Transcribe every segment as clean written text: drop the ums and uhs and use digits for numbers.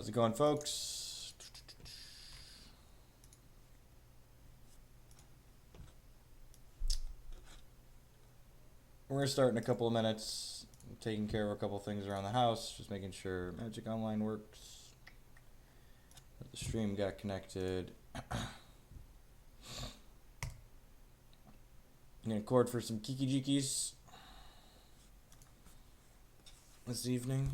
How's it going, folks? We're going to start in a couple of minutes. I'm taking care of a couple of things around the house, just making sure Magic Online works. That the stream got connected. I'm going to chord for some Kikis this evening.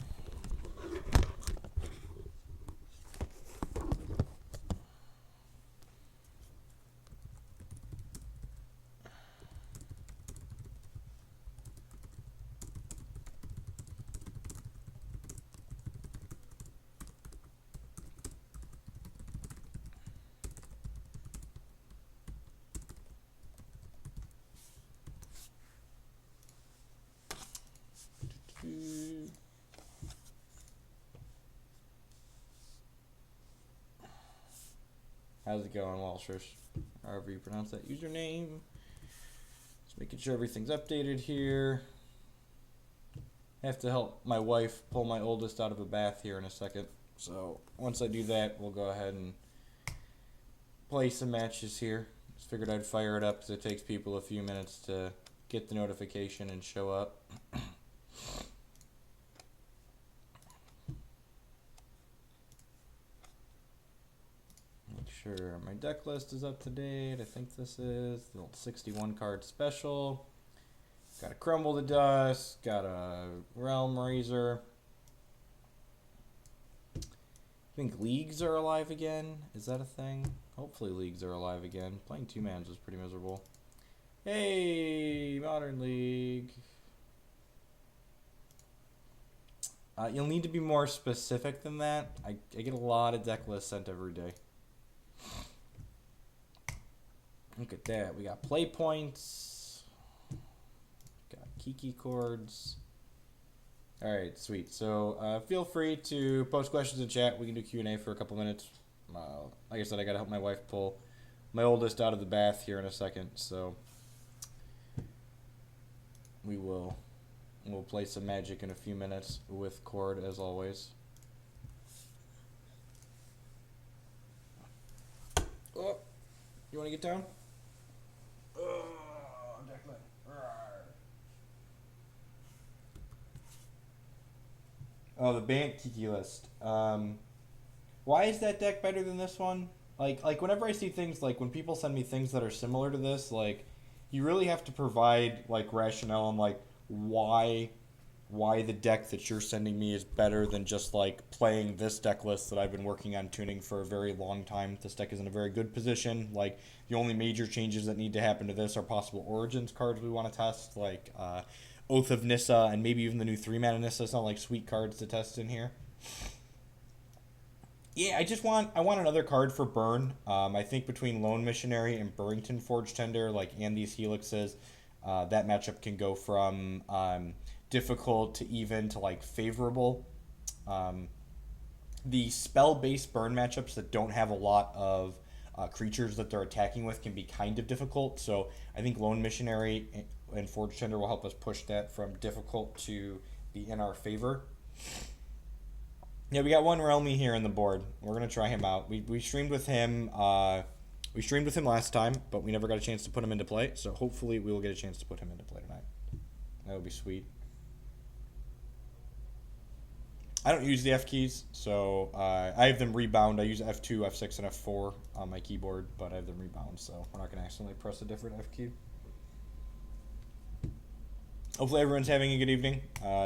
How's it going, Walshers? However you pronounce that username. Just making sure everything's updated here. I have to help my wife pull my oldest out of a bath here in a second. So once I do that, we'll go ahead and play some matches here. Just figured I'd fire it up because it takes people a few minutes to get the notification and show up. Sure, my deck list is up to date. I think this is the 61 card special. Got a Crumble to Dust, got a Realm Razor. I think Leagues are alive again. Is that a thing? Hopefully Leagues are alive again. Playing 2-mans was pretty miserable. Hey, Modern League. You'll need to be more specific than that. I get a lot of deck lists sent every day. Look at that. We got play points. Got Kiki chords. All right, sweet. So feel free to post questions in chat. We can do Q&A for a couple minutes. Like I said, I got to help my wife pull my oldest out of the bath here in a second. So we'll play some Magic in a few minutes with Chord as always. Oh, you want to get down? Oh, Declan. Oh, the banned Kiki list. Why is that deck better than this one? Like whenever I see things, like when people send me things that are similar to this, like you really have to provide like rationale on like why the deck that you're sending me is better than just like playing this deck list that I've been working on tuning for a very long time. This deck is in a very good position. Like the only major changes that need to happen to this are possible Origins cards we want to test, like Oath of Nissa and maybe even the new 3-mana Nissa. It's not like sweet cards to test in here. Yeah, I want another card for Burn. I think between Lone Missionary and Burrington Forge Tender, like and these Helixes, that matchup can go from difficult to even to like favorable. The spell-based burn matchups that don't have a lot of creatures that they're attacking with can be kind of difficult. So I think Lone Missionary and Forge Tender will help us push that from difficult to be in our favor. Yeah, we got one Realmy here on the board. We're gonna try him out. We streamed with him. We streamed with him last time, but we never got a chance to put him into play. So hopefully we will get a chance to put him into play tonight. That would be sweet. I don't use the F keys, so I have them rebound. I use F2, F6, and F4 on my keyboard, but I have them rebound, so we're not going to accidentally press a different F key. Hopefully everyone's having a good evening.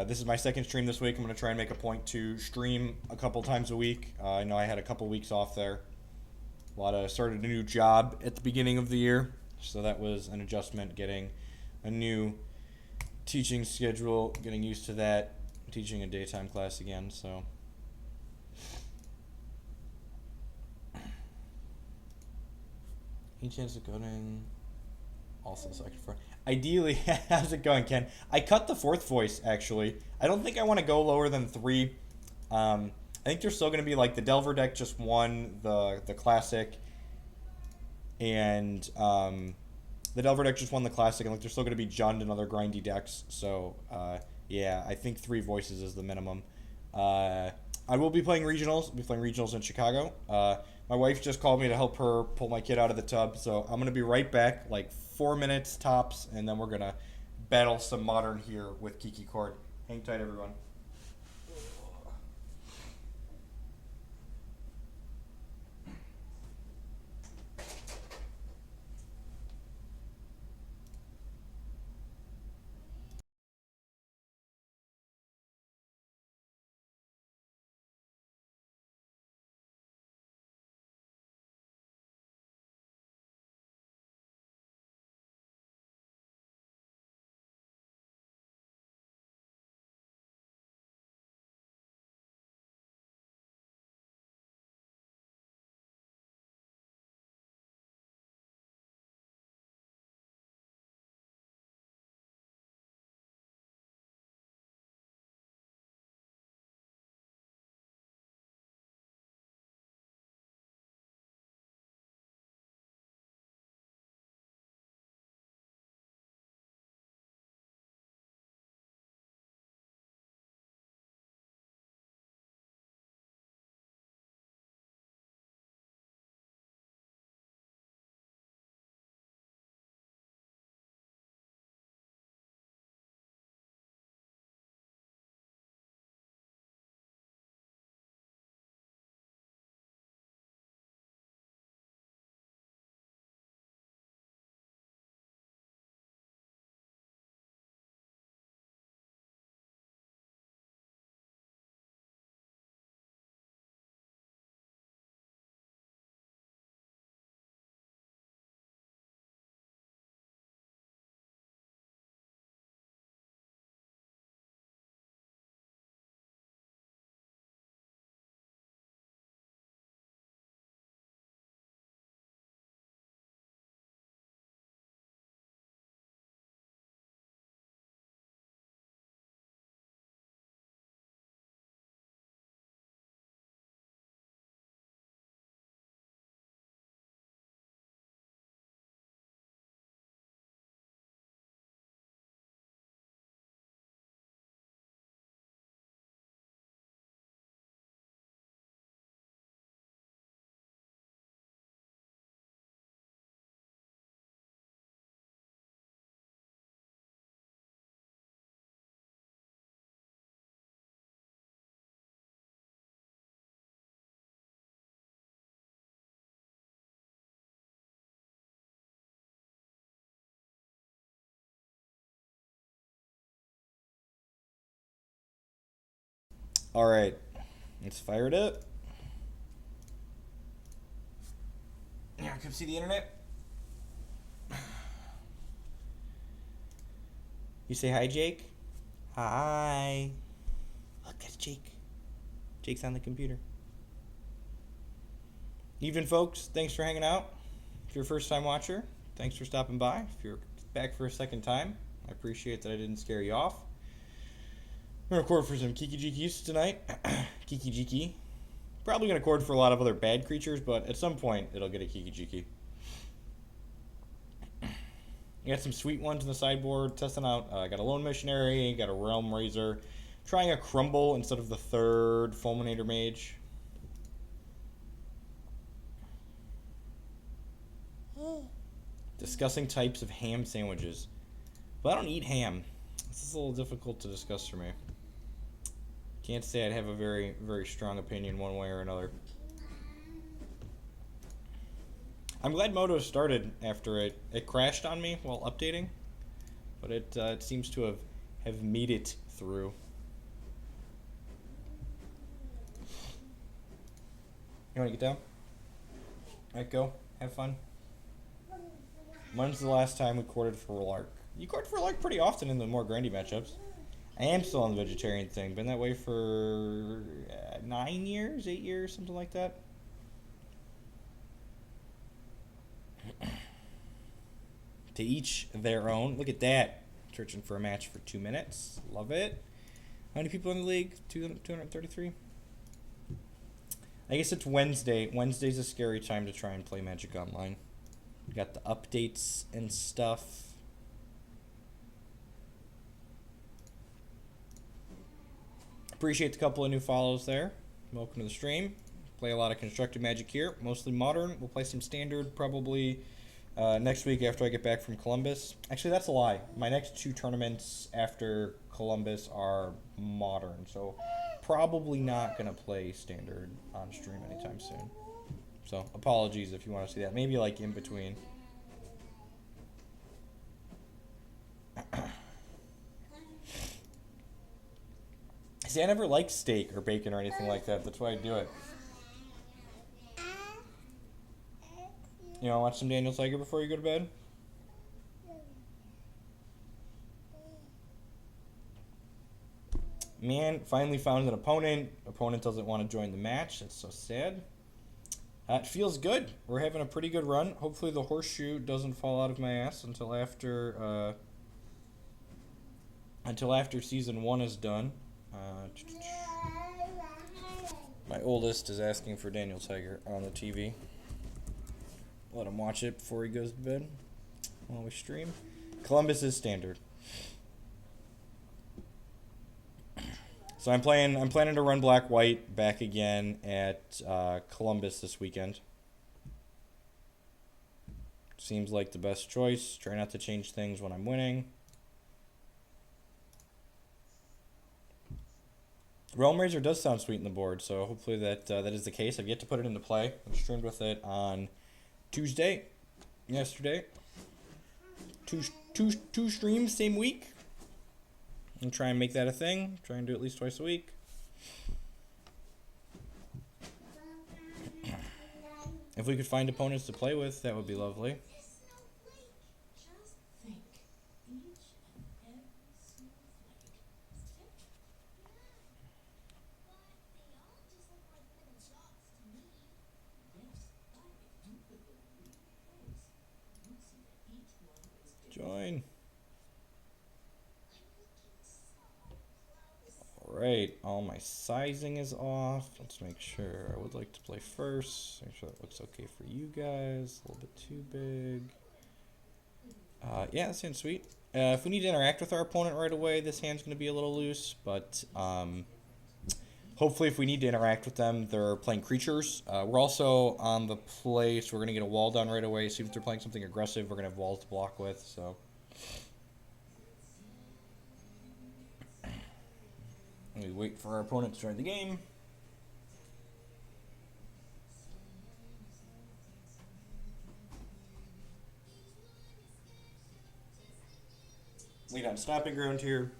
This is my second stream this week. I'm going to try and make a point to stream a couple times a week. I know I had a couple weeks off there. Started a new job at the beginning of the year, so that was an adjustment, getting a new teaching schedule, getting used to that. Teaching a daytime class again, so any chance of coding also second for ideally. How's it going, Ken? I cut the fourth voice actually. I don't think I want to go lower than 3. I think there's still going to be like the Delver deck just won the classic, and the Delver deck just won the classic, and like there's still going to be Jund and other grindy decks, so yeah, I think 3 voices is the minimum. I will be playing regionals. I'll be playing regionals in Chicago. My wife just called me to help her pull my kid out of the tub, so I'm gonna be right back, like 4 minutes tops, and then we're gonna battle some modern here with Kiki Chord. Hang tight, everyone. All right, let's fire it up. Yeah, come see the internet. You say hi, Jake. Hi. Look, that's Jake. Jake's on the computer. Evening, folks. Thanks for hanging out. If you're a first-time watcher, thanks for stopping by. If you're back for a second time, I appreciate that I didn't scare you off. I'm gonna record for some Kikis tonight. Kiki. Probably gonna record for a lot of other bad creatures, but at some point it'll get a Kiki. I got some sweet ones in the sideboard, testing out. I got a Lone Missionary, got a Realm Razor, trying a Crumble instead of the third Fulminator Mage. Discussing types of ham sandwiches. But I don't eat ham. This is a little difficult to discuss for me. Can't say I'd have a very, very strong opinion one way or another. I'm glad Moto started after it crashed on me while updating, but it seems to have made it through. You want to get down? All right, go. Have fun. When's the last time we courted for Lark? You court for Lark pretty often in the more grindy matchups. I am still on the vegetarian thing. Been that way for 9 years, 8 years, something like that. To each their own. Look at that. Searching for a match for 2 minutes. Love it. How many people in the league? 233? I guess it's Wednesday. Wednesday's a scary time to try and play Magic Online. We got the updates and stuff. Appreciate the couple of new follows there. Welcome to the stream. Play a lot of constructed Magic here, mostly modern. We'll play some standard probably next week after I get back from Columbus. Actually, that's a lie. My next 2 tournaments after Columbus are modern, so probably not going to play standard on stream anytime soon. So apologies if you want to see that. Maybe like in between. See, I never liked steak or bacon or anything like that. That's why I do it. You want to watch some Daniel Tiger before you go to bed? Man, finally found an opponent. Opponent doesn't want to join the match. That's so sad. It feels good. We're having a pretty good run. Hopefully the horseshoe doesn't fall out of my ass until after season 1 is done. My oldest is asking for Daniel Tiger on the TV. Let him watch it before he goes to bed while we stream. Columbus is standard. So I'm planning to run black-white back again at Columbus this weekend. Seems like the best choice. Try not to change things when I'm winning. Realm Razor does sound sweet in the board, so hopefully that is the case. I've yet to put it into play. I streamed with it on Tuesday, yesterday. Two streams same week. And try and make that a thing. Try and do it at least twice a week. If we could find opponents to play with, that would be lovely. Join. Alright, all my sizing is off. Let's make sure. I would like to play first. Make sure that looks okay for you guys. A little bit too big. Yeah, that sounds sweet. If we need to interact with our opponent right away, this hand's going to be a little loose. But hopefully if we need to interact with them, they're playing creatures. We're also on the play, so we're going to get a wall down right away. See if they're playing something aggressive, we're going to have walls to block with. So we wait for our opponent to join the game. Lead on stopping ground here.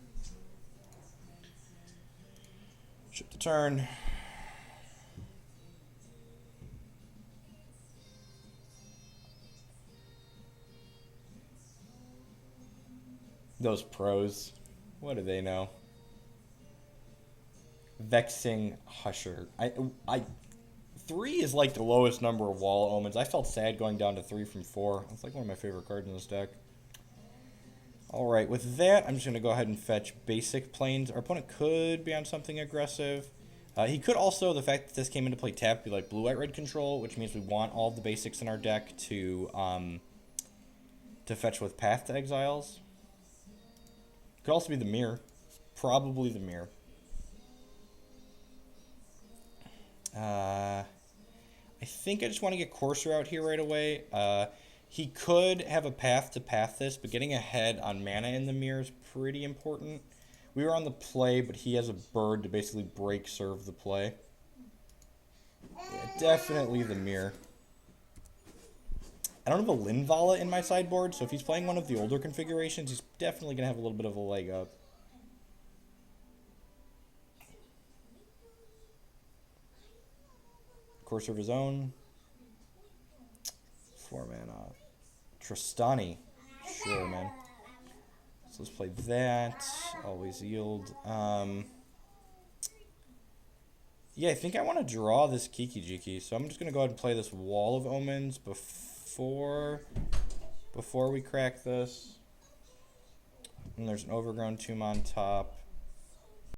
Ship the turn. Those pros. What do they know? Vexing Husher. I 3 is like the lowest number of wall omens. I felt sad going down to 3 from 4. It's like one of my favorite cards in this deck. Alright, with that, I'm just going to go ahead and fetch basic planes. Our opponent could be on something aggressive. He could also, the fact that this came into play tap, be like blue-white-red control, which means we want all the basics in our deck to fetch with Path to Exiles. Could also be the Mirror. Probably the Mirror. I think I just want to get Courser out here right away. He could have a path to path this, but getting ahead on mana in the mirror is pretty important. We were on the play, but he has a bird to basically break serve the play. Yeah, definitely the mirror. I don't have a Linvala in my sideboard, so if he's playing one of the older configurations, he's definitely going to have a little bit of a leg up. Course of his own. 4 mana. Tristani. Sure, man. So let's play that. Always yield. Yeah, I think I want to draw this Kiki, so I'm just going to go ahead and play this Wall of Omens before we crack this. And there's an Overgrown Tomb on top.